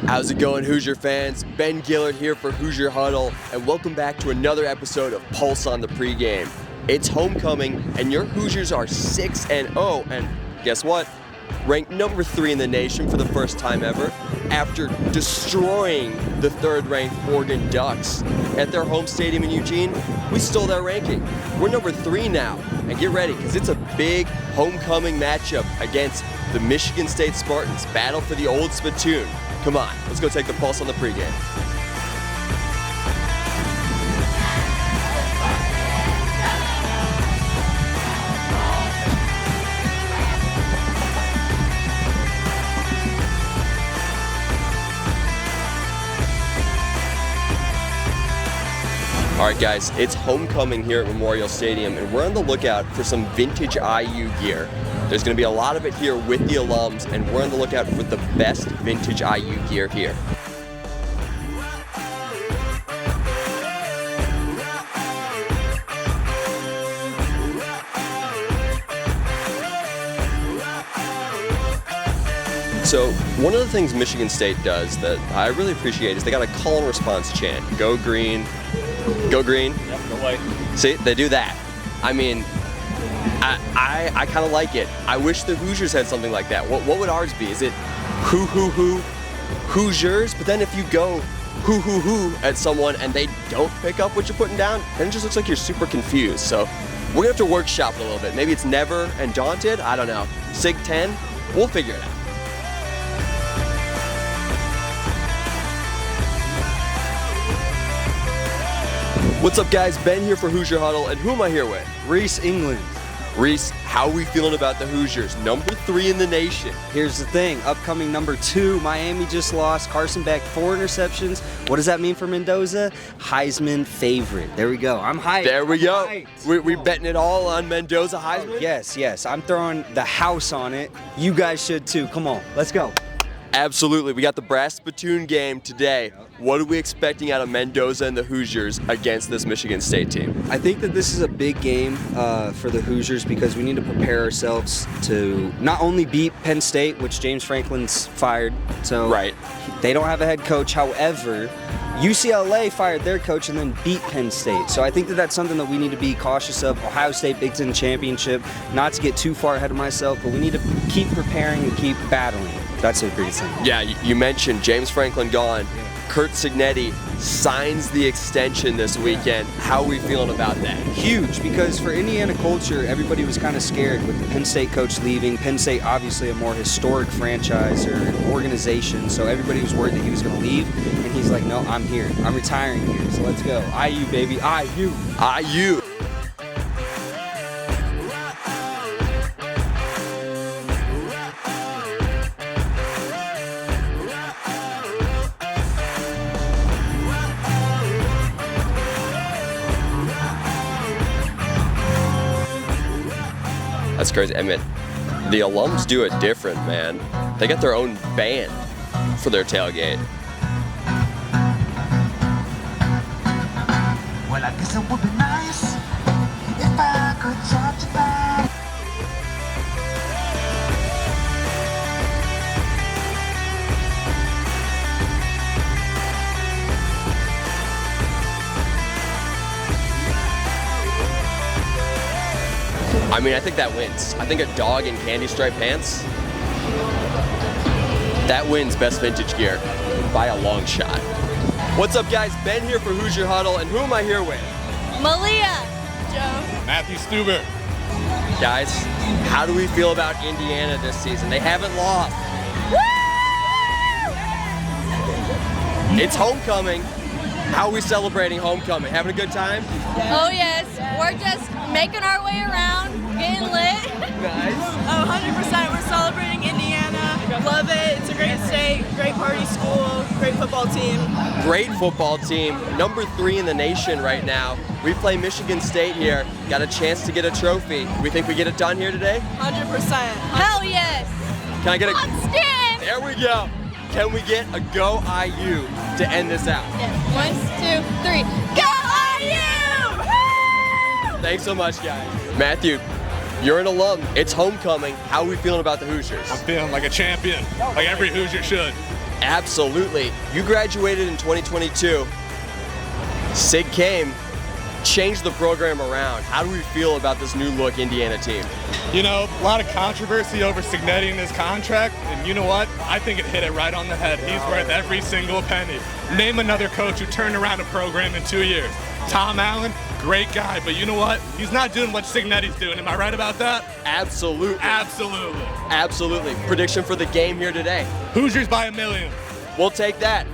How's it going, Hoosier fans? Ben Gillard here for Hoosier Huddle, and welcome back to another episode of Pulse on the Pregame. It's homecoming, and your Hoosiers are 6-0, and guess what? Ranked number 3 in the nation for the first time ever, after destroying the 3rd-ranked Oregon Ducks at their home stadium in Eugene. We stole that ranking. We're number 3 now, and get ready, because it's a big homecoming matchup against the Michigan State Spartans. Battle for the old spittoon. Come on, let's go take the pulse on the pregame. All right, guys, it's homecoming here at Memorial Stadium, and we're on the lookout for some vintage IU gear. There's going to be a lot of it here with the alums, and we're on the lookout for the best vintage IU gear here. So one of the things Michigan State does that I really appreciate is they got a call and response chant. Go green. Go green. Yep, go white. See, they do that. I mean, I kind of like it. I wish the Hoosiers had something like that. What would ours be? Is it Hoosiers? But then if you go hoo at someone and they don't pick up what you're putting down, then it just looks like you're super confused. So we're gonna have to workshop it a little bit. Maybe it's never and daunted. I don't know. Sig 10. We'll figure it out. What's up, guys? Ben here for Hoosier Huddle, and who am I here with? Reese, England. Reese, how are we feeling about the Hoosiers? Number 3 in the nation. Here's the thing, upcoming number 2, Miami just lost. Carson back 4 interceptions. What does that mean for Mendoza? Heisman favorite. There we go. I'm hyped. There we go. Hyped. We betting it all on Mendoza Heisman? Yes. I'm throwing the house on it. You guys should too. Come on, let's go. Absolutely. We got the brass spittoon game today. What are we expecting out of Mendoza and the Hoosiers against this Michigan State team? I think that this is a big game for the Hoosiers because we need to prepare ourselves to not only beat Penn State, which James Franklin's fired, so right. They don't have a head coach. However, UCLA fired their coach and then beat Penn State. So I think that that's something that we need to be cautious of. Ohio State Big Ten Championship, not to get too far ahead of myself, but we need to keep preparing and keep battling. That's the biggest thing. Yeah, you mentioned James Franklin gone. Yeah. Kurt Signetti signs the extension this weekend. How are we feeling about that? Huge, because for Indiana culture, everybody was kind of scared with the Penn State coach leaving. Penn State, obviously a more historic franchise or organization, so everybody was worried that he was going to leave, and he's like, no, I'm here. I'm retiring here, so let's go. IU, baby, IU. IU. That's crazy. I mean, the alums do it different, man. They got their own band for their tailgate. Well, I guess it would be nice if I could talk to back. I mean, I think that wins. I think a dog in candy stripe pants, that wins best vintage gear by a long shot. What's up, guys? Ben here for Hoosier Huddle, and who am I here with? Malia. Joe. Matthew Stuber. Guys, how do we feel about Indiana this season? They haven't lost. Woo! It's homecoming. How are we celebrating homecoming? Having a good time? Oh yes, we're just making our way around, getting lit. Nice. Oh, 100%. We're celebrating Indiana. Love it. It's a great state, great party school, great football team. Great football team. Number 3 in the nation right now. We play Michigan State here. Got a chance to get a trophy. We think we get it done here today? 100%. Hell yes. Can I get a... I'm Stan. There we go. Can we get a Go IU to end this out? Yeah. 1, 2, 3. Go IU! Woo! Thanks so much, guys. Matthew, you're an alum. It's homecoming. How are we feeling about the Hoosiers? I'm feeling like a champion, like every Hoosier should. Absolutely. You graduated in 2022. Sig came, changed the program around. How do we feel about this new look Indiana team? You know, a lot of controversy over Signetti and his contract, and you know what? I think it hit it right on the head. He's worth every single penny. Name another coach who turned around a program in 2 years. Tom Allen, great guy, but you know what? He's not doing what Signetti's doing. Am I right about that? Absolutely. Absolutely. Absolutely. Prediction for the game here today. Hoosiers by 1,000,000. We'll take that.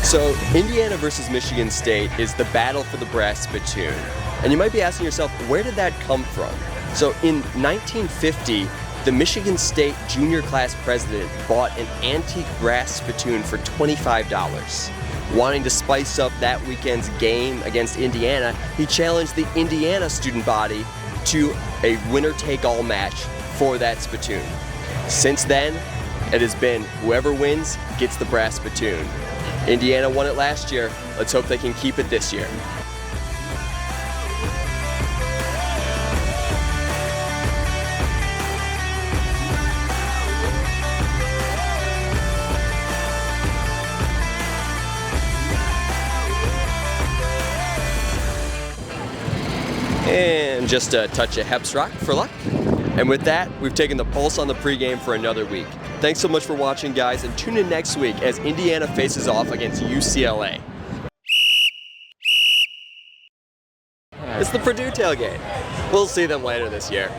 So, Indiana versus Michigan State is the battle for the brass spittoon. And you might be asking yourself, where did that come from? So, in 1950, the Michigan State junior class president bought an antique brass spittoon for $25. Wanting to spice up that weekend's game against Indiana, he challenged the Indiana student body to a winner-take-all match for that spittoon. Since then, it has been whoever wins gets the brass spittoon. Indiana won it last year. Let's hope they can keep it this year. And just a touch of Heps Rock for luck. And with that, we've taken the pulse on the pregame for another week. Thanks so much for watching, guys, and tune in next week as Indiana faces off against UCLA. It's the Purdue tailgate. We'll see them later this year.